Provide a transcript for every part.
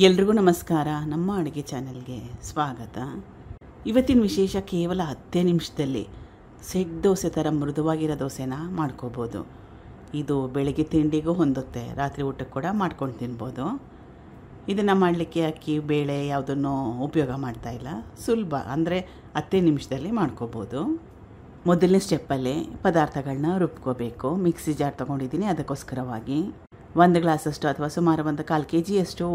ಎಲ್ರಿಗೂ ನಮಸ್ಕಾರ. ನಮ್ಮ ಅಡುಗೆ ಚಾನೆಲ್ಗೆ ಸ್ವಾಗತ. ಇವತ್ತಿನ ವಿಶೇಷ ಕೇವಲ 10 ನಿಮಿಷದಲ್ಲಿ ಸೆಟ್ ದೋಸೆ ಥರ ಮೃದುವಾಗಿರೋ ದೋಸೆನ ಮಾಡ್ಕೋಬೋದು. ಇದು ಬೆಳಗ್ಗೆ ತಿಂಡಿಗೂ ಹೊಂದುತ್ತೆ, ರಾತ್ರಿ ಊಟಕ್ಕೆ ಕೂಡ ಮಾಡ್ಕೊಂಡು ತಿನ್ಬೋದು. ಇದನ್ನು ಮಾಡಲಿಕ್ಕೆ ಅಕ್ಕಿ ಬೇಳೆ ಯಾವುದನ್ನು ಉಪಯೋಗ ಮಾಡ್ತಾಯಿಲ್ಲ, ಸುಲಭ ಅಂದರೆ 10 ನಿಮಿಷದಲ್ಲಿ ಮಾಡ್ಕೋಬೋದು. ಮೊದಲನೇ ಸ್ಟೆಪ್ಪಲ್ಲಿ ಪದಾರ್ಥಗಳನ್ನ ರುಬ್ಕೋಬೇಕು. ಮಿಕ್ಸಿ ಜಾರ್ ತೊಗೊಂಡಿದ್ದೀನಿ, ಅದಕ್ಕೋಸ್ಕರವಾಗಿ 1 ಗ್ಲಾಸಷ್ಟು ಅಥವಾ ಸುಮಾರು 1/4 kg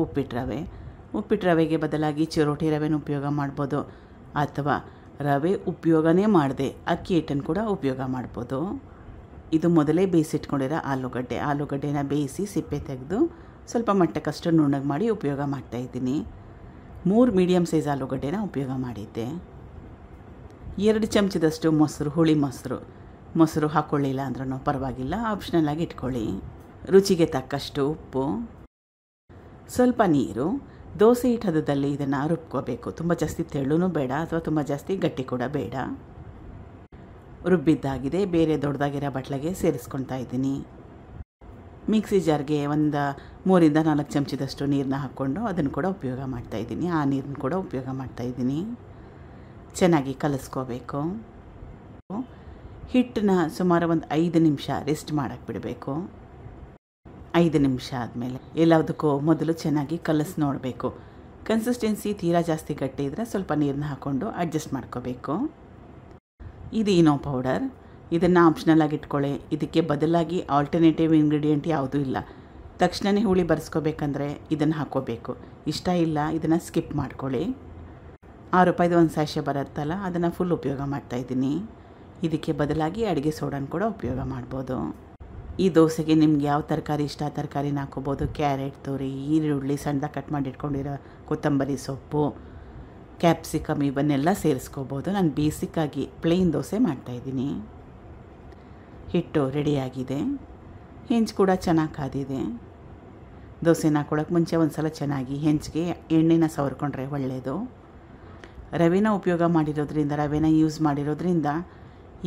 ಉಪ್ಪಿಟ್ಟು ರವೆಗೆ ಬದಲಾಗಿ ಚಿರೋಟಿ ರವೆನ ಉಪಯೋಗ ಮಾಡ್ಬೋದು, ಅಥವಾ ರವೆ ಉಪಯೋಗನೇ ಮಾಡದೆ ಅಕ್ಕಿ ಹಿಟ್ಟನ್ನು ಕೂಡ ಉಪಯೋಗ ಮಾಡ್ಬೋದು. ಇದು ಮೊದಲೇ ಬೇಯಿಸಿಟ್ಕೊಂಡಿರೋ ಆಲೂಗಡ್ಡೆನ ಬೇಯಿಸಿ ಸಿಪ್ಪೆ ತೆಗೆದು ಸ್ವಲ್ಪ ಮಟ್ಟಕ್ಕಷ್ಟು ನುಣ್ಣಗೆ ಮಾಡಿ ಉಪಯೋಗ ಮಾಡ್ತಾಯಿದ್ದೀನಿ. 3 ಮೀಡಿಯಮ್ ಸೈಜ್ ಆಲೂಗಡ್ಡೆನ ಉಪಯೋಗ ಮಾಡಿದ್ದೆ. 2 ಚಮಚದಷ್ಟು ಹುಳಿ ಮೊಸರು ಹಾಕ್ಕೊಳ್ಳಿಲ್ಲ ಅಂದ್ರೂ ಪರವಾಗಿಲ್ಲ, ಆಪ್ಷನಲ್ ಆಗಿ ಇಟ್ಕೊಳ್ಳಿ. ರುಚಿಗೆ ತಕ್ಕಷ್ಟು ಉಪ್ಪು, ಸ್ವಲ್ಪ ನೀರು. ದೋಸೆ ಹಿಟ್ಟು ಹದದಲ್ಲಿ ಇದನ್ನು ರುಬ್ಕೋಬೇಕು. ತುಂಬ ಜಾಸ್ತಿ ತೆಳ್ಳೂ ಬೇಡ ಅಥವಾ ತುಂಬ ಜಾಸ್ತಿ ಗಟ್ಟಿ ಕೂಡ ಬೇಡ. ರುಬ್ಬಿದ್ದಾಗಿದೆ. ಬೇರೆ ದೊಡ್ಡದಾಗಿರೋ ಬಟ್ಲಿಗೆ ಸೇರಿಸ್ಕೊಳ್ತಾ ಇದ್ದೀನಿ. ಮಿಕ್ಸಿ ಜಾರ್ಗೆ 3 ಇಂದ 4 ಚಮಚದಷ್ಟು ನೀರನ್ನ ಹಾಕ್ಕೊಂಡು ಅದನ್ನು ಕೂಡ ಉಪಯೋಗ ಮಾಡ್ತಾಯಿದ್ದೀನಿ. ಆ ನೀರನ್ನು ಕೂಡ ಉಪಯೋಗ ಮಾಡ್ತಾಯಿದ್ದೀನಿ. ಚೆನ್ನಾಗಿ ಕಲಿಸ್ಕೋಬೇಕು. ಹಿಟ್ಟನ್ನ ಸುಮಾರು 5 ನಿಮಿಷ ರೆಸ್ಟ್ ಮಾಡೋಕ್ಕೆ ಬಿಡಬೇಕು. 5 ನಿಮಿಷ ಆದಮೇಲೆ ಎಲ್ಲದಕ್ಕೂ ಮೊದಲು ಚೆನ್ನಾಗಿ ಕಲಸಿ ನೋಡಬೇಕು. ಕನ್ಸಿಸ್ಟೆನ್ಸಿ ತೀರಾ ಜಾಸ್ತಿ ಗಟ್ಟಿ ಇದ್ದರೆ ಸ್ವಲ್ಪ ನೀರನ್ನ ಹಾಕ್ಕೊಂಡು ಅಡ್ಜಸ್ಟ್ ಮಾಡ್ಕೋಬೇಕು. ಇದು ಈನೋ ಪೌಡರ್, ಇದನ್ನು ಆಪ್ಷನಲ್ ಆಗಿ ಇಟ್ಕೊಳ್ಳಿ. ಇದಕ್ಕೆ ಬದಲಾಗಿ ಆಲ್ಟರ್ನೇಟಿವ್ ಇಂಗ್ರೀಡಿಯೆಂಟ್ ಯಾವುದೂ ಇಲ್ಲ. ತಕ್ಷಣವೇ ಹುಳಿ ಬರೆಸ್ಕೋಬೇಕಂದ್ರೆ ಇದನ್ನು ಹಾಕ್ಕೋಬೇಕು. ಇಷ್ಟ ಇಲ್ಲ ಇದನ್ನು ಸ್ಕಿಪ್ ಮಾಡ್ಕೊಳ್ಳಿ. 6 ರೂಪಾಯಿದು ಒಂದು ಸ್ಯಾಶೆ ಬರುತ್ತಲ್ಲ, ಅದನ್ನು ಫುಲ್ ಉಪಯೋಗ ಮಾಡ್ತಾಯಿದ್ದೀನಿ. ಇದಕ್ಕೆ ಬದಲಾಗಿ ಅಡುಗೆ ಸೋಡಾನ ಕೂಡ ಉಪಯೋಗ ಮಾಡ್ಬೋದು. ಈ ದೋಸೆಗೆ ನಿಮ್ಗೆ ಯಾವ ತರಕಾರಿ ಇಷ್ಟ ತರಕಾರಿನ ಹಾಕ್ಕೋಬೋದು. ಕ್ಯಾರೆಟ್, ತುರಿ, ಈರುಳ್ಳಿ, ಸಣ್ಣದಾಗಿ ಕಟ್ ಮಾಡಿ ಇಟ್ಕೊಂಡಿರೋ ಕೊತ್ತಂಬರಿ ಸೊಪ್ಪು, ಕ್ಯಾಪ್ಸಿಕಮ್ ಇವನ್ನೆಲ್ಲ ಸೇರಿಸ್ಕೋಬೋದು. ನಾನು ಬೇಸಿಕ್ಕಾಗಿ ಪ್ಲೇನ್ ದೋಸೆ ಮಾಡ್ತಾಯಿದ್ದೀನಿ. ಹಿಟ್ಟು ರೆಡಿಯಾಗಿದೆ. ಹೆಂಚು ಕೂಡ ಚೆನ್ನಾಗಿ ಕಾದಿದೆ. ದೋಸೆನ ಹಾಕ್ಕೊಳ್ಳೋಕೆ ಮುಂಚೆ ಒಂದು ಸಲ ಚೆನ್ನಾಗಿ ಹೆಂಚಿಗೆ ಎಣ್ಣೆನ ಸವರ್ಕೊಂಡ್ರೆ ಒಳ್ಳೆಯದು. ರವೆನ ಉಪಯೋಗ ಮಾಡಿರೋದ್ರಿಂದ, ರವೆನ ಯೂಸ್ ಮಾಡಿರೋದ್ರಿಂದ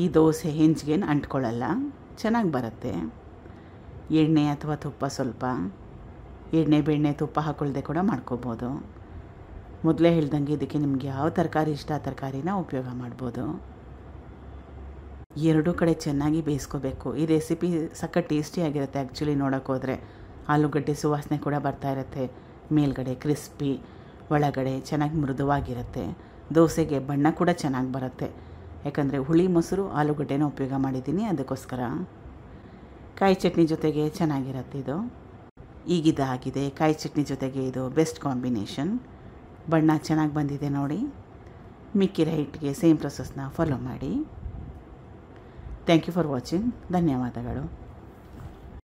ಈ ದೋಸೆ ಹೆಂಚಿಗೇನು ಅಂಟ್ಕೊಳ್ಳಲ್ಲ, ಚೆನ್ನಾಗಿ ಬರುತ್ತೆ. ಎಣ್ಣೆ ಅಥವಾ ತುಪ್ಪ, ಸ್ವಲ್ಪ ಎಣ್ಣೆ ಬೆಣ್ಣೆ ತುಪ್ಪ ಹಾಕ್ಕೊಳ್ದೆ ಕೂಡ ಮಾಡ್ಕೋಬೋದು. ಮೊದಲೇ ಹೇಳ್ದಂಗೆ ಇದಕ್ಕೆ ನಿಮಗೆ ಯಾವ ತರಕಾರಿ ಇಷ್ಟ ತರಕಾರಿನ ಉಪಯೋಗ ಮಾಡ್ಬೋದು. 2 ಕಡೆ ಚೆನ್ನಾಗಿ ಬೇಯಿಸ್ಕೋಬೇಕು. ಈ ರೆಸಿಪಿ ಸಖತ್ ಟೇಸ್ಟಿಯಾಗಿರುತ್ತೆ. ಆ್ಯಕ್ಚುಲಿ ನೋಡೋಕೆ ಹೋದರೆ ಆಲೂಗಡ್ಡೆ ಸುವಾಸನೆ ಕೂಡ ಬರ್ತಾ ಇರುತ್ತೆ. ಮೇಲ್ಗಡೆ ಕ್ರಿಸ್ಪಿ, ಒಳಗಡೆ ಚೆನ್ನಾಗಿ ಮೃದುವಾಗಿರುತ್ತೆ. ದೋಸೆಗೆ ಬಣ್ಣ ಕೂಡ ಚೆನ್ನಾಗಿ ಬರುತ್ತೆ, ಯಾಕಂದರೆ ಹುಳಿ ಮೊಸರು ಆಲೂಗಡ್ಡೆನ ಉಪಯೋಗ ಮಾಡಿದ್ದೀನಿ, ಅದಕ್ಕೋಸ್ಕರ. ಕಾಯಿ ಚಟ್ನಿ ಜೊತೆಗೆ ಚೆನ್ನಾಗಿರುತ್ತೆ ಇದು. ಈಗಿದಾಗಿದೆ. ಕಾಯಿ ಚಟ್ನಿ ಜೊತೆಗೆ ಇದು ಬೆಸ್ಟ್ ಕಾಂಬಿನೇಷನ್. ಬಣ್ಣ ಚೆನ್ನಾಗಿ ಬಂದಿದೆ ನೋಡಿ. ಮಿಕ್ಕಿರೋ ಹಿಟ್ಟಿಗೆ ಸೇಮ್ ಪ್ರೊಸೆಸ್ನ ಫಾಲೋ ಮಾಡಿ. Thank you for watching. ಧನ್ಯವಾದಗಳು.